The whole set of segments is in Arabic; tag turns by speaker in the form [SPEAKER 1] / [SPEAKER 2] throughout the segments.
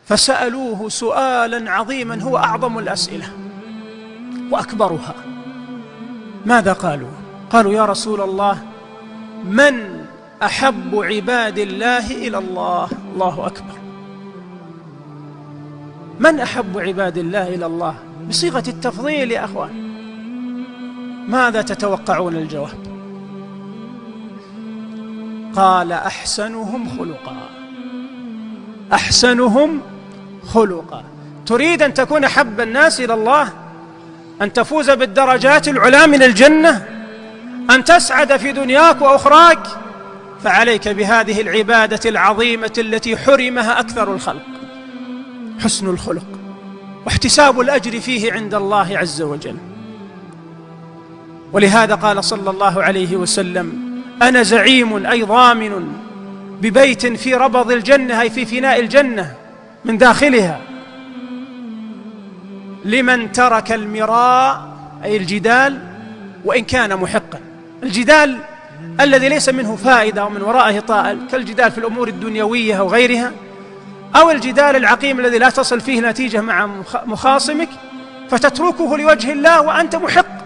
[SPEAKER 1] فسألوه سؤالا عظيما هو أعظم الأسئلة وأكبرها. ماذا قالوا؟ قالوا: يا رسول الله، من أحب عباد الله إلى الله؟ الله أكبر. من أحب عباد الله إلى الله بصيغة التفضيل يا أخوان. ماذا تتوقعون الجواب؟ قال: أحسنهم خلقا. أحسنهم خلقا. تريد أن تكون أحب الناس إلى الله، أن تفوز بالدرجات العلى من الجنة، أن تسعد في دنياك وأخراك، فعليك بهذه العبادة العظيمة التي حرمها أكثر الخلق: حسن الخلق، واحتساب الأجر فيه عند الله عز وجل. ولهذا قال صلى الله عليه وسلم: أنا زعيم أي ضامن ببيت في ربض الجنة، أي في فناء الجنة من داخلها، لمن ترك المراء أي الجدال وإن كان محقا. الجدال الذي ليس منه فائدة ومن ورائه طائل، كالجدال في الأمور الدنيوية أو غيرها، أو الجدال العقيم الذي لا تصل فيه نتيجة مع مخاصمك فتتركه لوجه الله وأنت محق.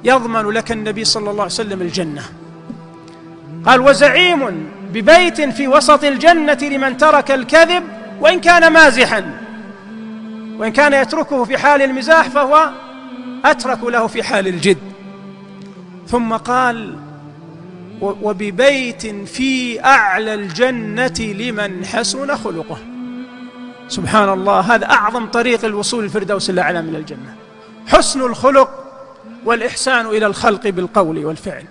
[SPEAKER 1] يضمن لك النبي صلى الله عليه وسلم الجنة. قال: وزعيم ببيت في وسط الجنة لمن ترك الكذب وإن كان مازحا. وإن كان يتركه في حال المزاح فهو أترك له في حال الجد. ثم قال: وببيت في أعلى الجنة لمن حسن خلقه. سبحان الله، هذا أعظم طريق الوصول للفردوس الأعلى من الجنة: حسن الخلق والإحسان إلى الخلق بالقول والفعل.